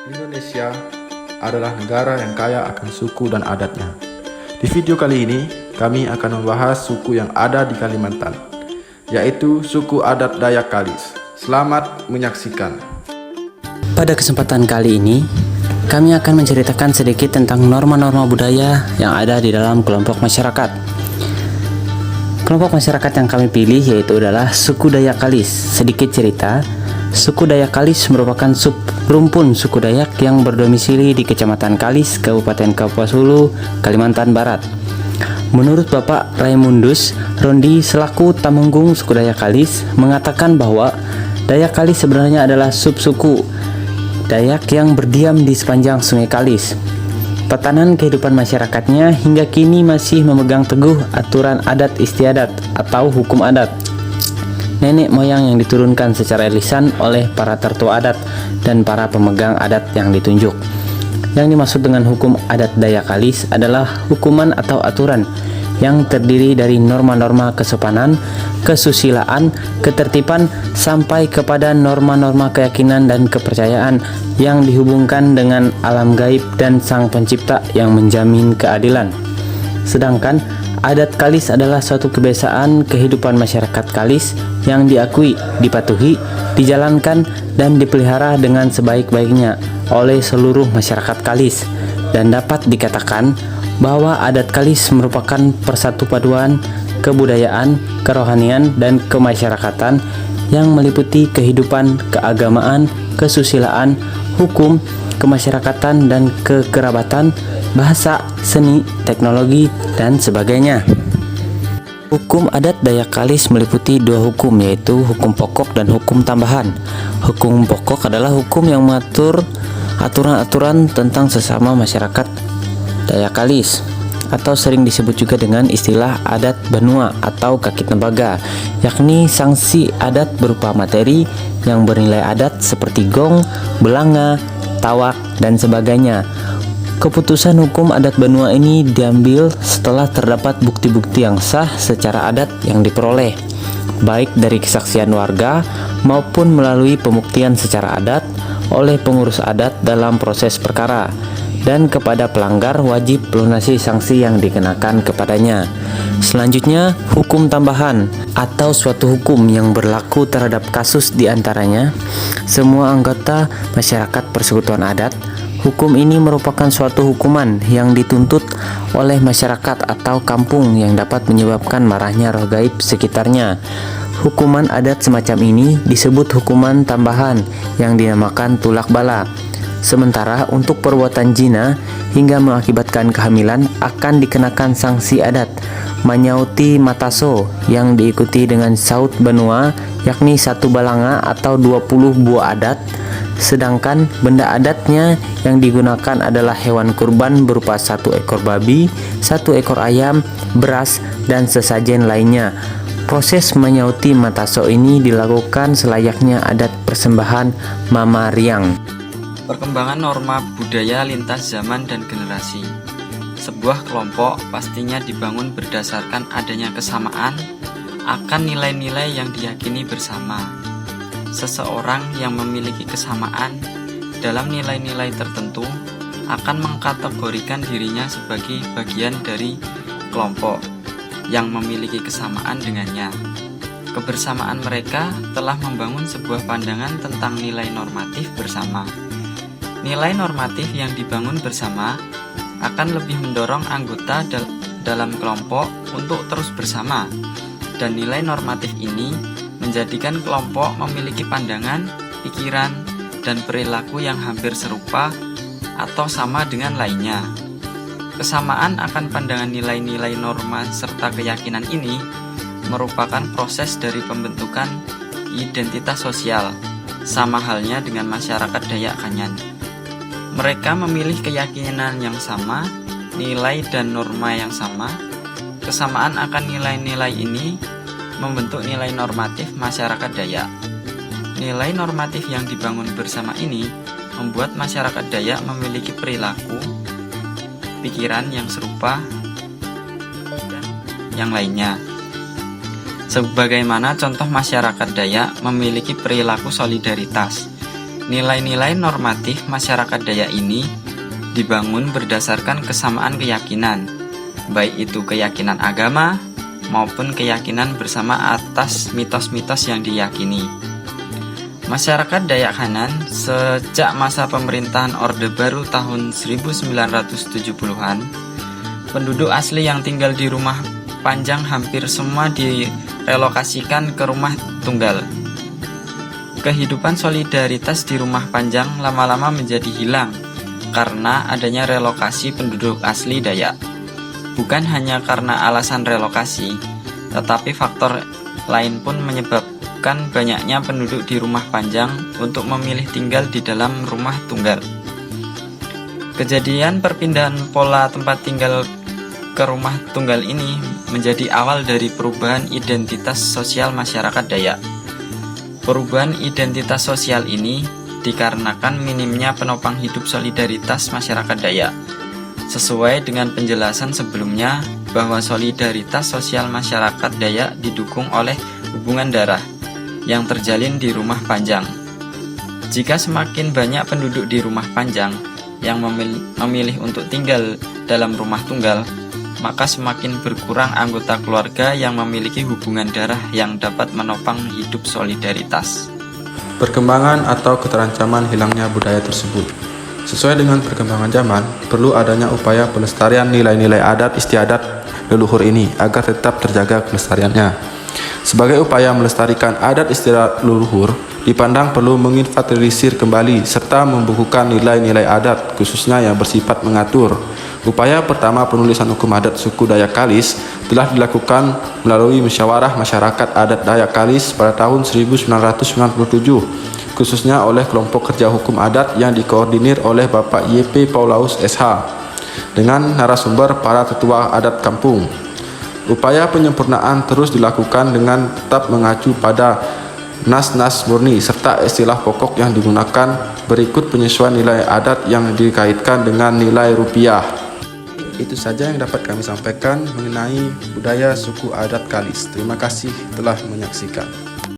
Indonesia adalah negara yang kaya akan suku dan adatnya. Di video kali ini, kami akan membahas suku yang ada di Kalimantan, yaitu suku adat Dayak Kalis. Selamat menyaksikan. Pada kesempatan kali ini, kami akan menceritakan sedikit tentang norma-norma budaya yang ada di dalam kelompok masyarakat. Kelompok masyarakat yang kami pilih yaitu adalah suku Dayak Kalis. Sedikit cerita, suku Dayak Kalis merupakan subrumpun suku Dayak yang berdomisili di Kecamatan Kalis, Kabupaten Kapuas Hulu, Kalimantan Barat. Menurut Bapak Raimundus Rondi selaku Tamenggung suku Dayak Kalis mengatakan bahwa Dayak Kalis sebenarnya adalah subsuku Dayak yang berdiam di sepanjang Sungai Kalis. Tatanan kehidupan masyarakatnya hingga kini masih memegang teguh aturan adat istiadat atau hukum adat nenek moyang yang diturunkan secara lisan oleh para tertua adat dan para pemegang adat yang ditunjuk. Yang dimaksud dengan hukum adat Dayak Kalis adalah hukuman atau aturan yang terdiri dari norma-norma kesopanan, kesusilaan, ketertiban, sampai kepada norma-norma keyakinan dan kepercayaan yang dihubungkan dengan alam gaib dan Sang Pencipta yang menjamin keadilan. Sedangkan adat Kalis adalah suatu kebiasaan kehidupan masyarakat Kalis yang diakui, dipatuhi, dijalankan, dan dipelihara dengan sebaik-baiknya oleh seluruh masyarakat Kalis, dan dapat dikatakan bahwa adat Kalis merupakan persatu paduan kebudayaan, kerohanian, dan kemasyarakatan yang meliputi kehidupan, keagamaan, kesusilaan, hukum, kemasyarakatan, dan kekerabatan, bahasa, seni, teknologi, dan sebagainya. Hukum adat Dayak Kalis meliputi dua hukum, yaitu hukum pokok dan hukum tambahan. Hukum pokok adalah hukum yang mengatur aturan-aturan tentang sesama masyarakat Dayak Kalis, atau sering disebut juga dengan istilah adat Banua atau kaki tembaga, yakni sanksi adat berupa materi yang bernilai adat seperti gong, belanga, tawak, dan sebagainya. Keputusan hukum adat Banua ini diambil setelah terdapat bukti-bukti yang sah secara adat yang diperoleh, baik dari kesaksian warga maupun melalui pembuktian secara adat oleh pengurus adat dalam proses perkara, dan kepada pelanggar wajib melunasi sanksi yang dikenakan kepadanya. Selanjutnya, hukum tambahan atau suatu hukum yang berlaku terhadap kasus diantaranya semua anggota masyarakat persekutuan adat. Hukum ini merupakan suatu hukuman yang dituntut oleh masyarakat atau kampung yang dapat menyebabkan marahnya roh gaib sekitarnya. Hukuman adat semacam ini disebut hukuman tambahan yang dinamakan tulak bala. Sementara untuk perbuatan zina hingga mengakibatkan kehamilan akan dikenakan sanksi adat manyauti mataso yang diikuti dengan saut Banua, yakni 1 balanga atau 20 buah adat. Sedangkan benda adatnya yang digunakan adalah hewan kurban berupa 1 ekor babi, 1 ekor ayam, beras, dan sesajen lainnya. Proses menyauti mataso ini dilakukan selayaknya adat persembahan Mama Riang. Perkembangan norma budaya lintas zaman dan generasi. Sebuah kelompok pastinya dibangun berdasarkan adanya kesamaan akan nilai-nilai yang diyakini bersama. Seseorang yang memiliki kesamaan dalam nilai-nilai tertentu akan mengkategorikan dirinya sebagai bagian dari kelompok yang memiliki kesamaan dengannya. Kebersamaan mereka telah membangun sebuah pandangan tentang nilai normatif bersama. Nilai normatif yang dibangun bersama akan lebih mendorong anggota dalam kelompok untuk terus bersama, dan nilai normatif ini menjadikan kelompok memiliki pandangan, pikiran, dan perilaku yang hampir serupa atau sama dengan lainnya. Kesamaan akan pandangan nilai-nilai norma serta keyakinan ini merupakan proses dari pembentukan identitas sosial, sama halnya dengan masyarakat Dayak Kanyan. Mereka memilih keyakinan yang sama, nilai dan norma yang sama. Kesamaan akan nilai-nilai ini membentuk nilai normatif masyarakat Dayak. Nilai normatif yang dibangun bersama ini membuat masyarakat Dayak memiliki perilaku, pikiran yang serupa, dan yang lainnya. Sebagaimana contoh masyarakat Dayak memiliki perilaku solidaritas, Nilai-nilai normatif masyarakat Dayak ini dibangun berdasarkan kesamaan keyakinan, baik itu keyakinan agama maupun keyakinan bersama atas mitos-mitos yang diyakini. Masyarakat Dayak Hanan sejak masa pemerintahan Orde Baru tahun 1970-an, penduduk asli yang tinggal di rumah panjang hampir semua direlokasikan ke rumah tunggal. Kehidupan solidaritas di rumah panjang lama-lama menjadi hilang karena adanya relokasi penduduk asli Dayak. Bukan hanya karena alasan relokasi, tetapi faktor lain pun menyebabkan banyaknya penduduk di rumah panjang untuk memilih tinggal di dalam rumah tunggal. Kejadian perpindahan pola tempat tinggal ke rumah tunggal ini menjadi awal dari perubahan identitas sosial masyarakat Dayak. Perubahan identitas sosial ini dikarenakan minimnya penopang hidup solidaritas masyarakat Dayak. Sesuai dengan penjelasan sebelumnya bahwa solidaritas sosial masyarakat Dayak didukung oleh hubungan darah yang terjalin di rumah panjang. Jika semakin banyak penduduk di rumah panjang yang memilih untuk tinggal dalam rumah tunggal, maka semakin berkurang anggota keluarga yang memiliki hubungan darah yang dapat menopang hidup solidaritas. Perkembangan atau keterancaman hilangnya budaya tersebut. Sesuai dengan perkembangan zaman, perlu adanya upaya pelestarian nilai-nilai adat istiadat leluhur ini agar tetap terjaga kelestariannya. Sebagai upaya melestarikan adat istiadat leluhur, dipandang perlu menginventarisir kembali serta membukukan nilai-nilai adat khususnya yang bersifat mengatur. Upaya pertama penulisan hukum adat suku Dayak Kalis telah dilakukan melalui musyawarah masyarakat adat Dayak Kalis pada tahun 1997. Khususnya oleh kelompok kerja hukum adat yang dikoordinir oleh Bapak YP Paulaus SH dengan narasumber para tetua adat kampung. Upaya penyempurnaan terus dilakukan dengan tetap mengacu pada nas-nas murni serta istilah pokok yang digunakan berikut penyesuaian nilai adat yang dikaitkan dengan nilai rupiah. Itu saja yang dapat kami sampaikan mengenai budaya suku adat Kalis. Terima kasih telah menyaksikan.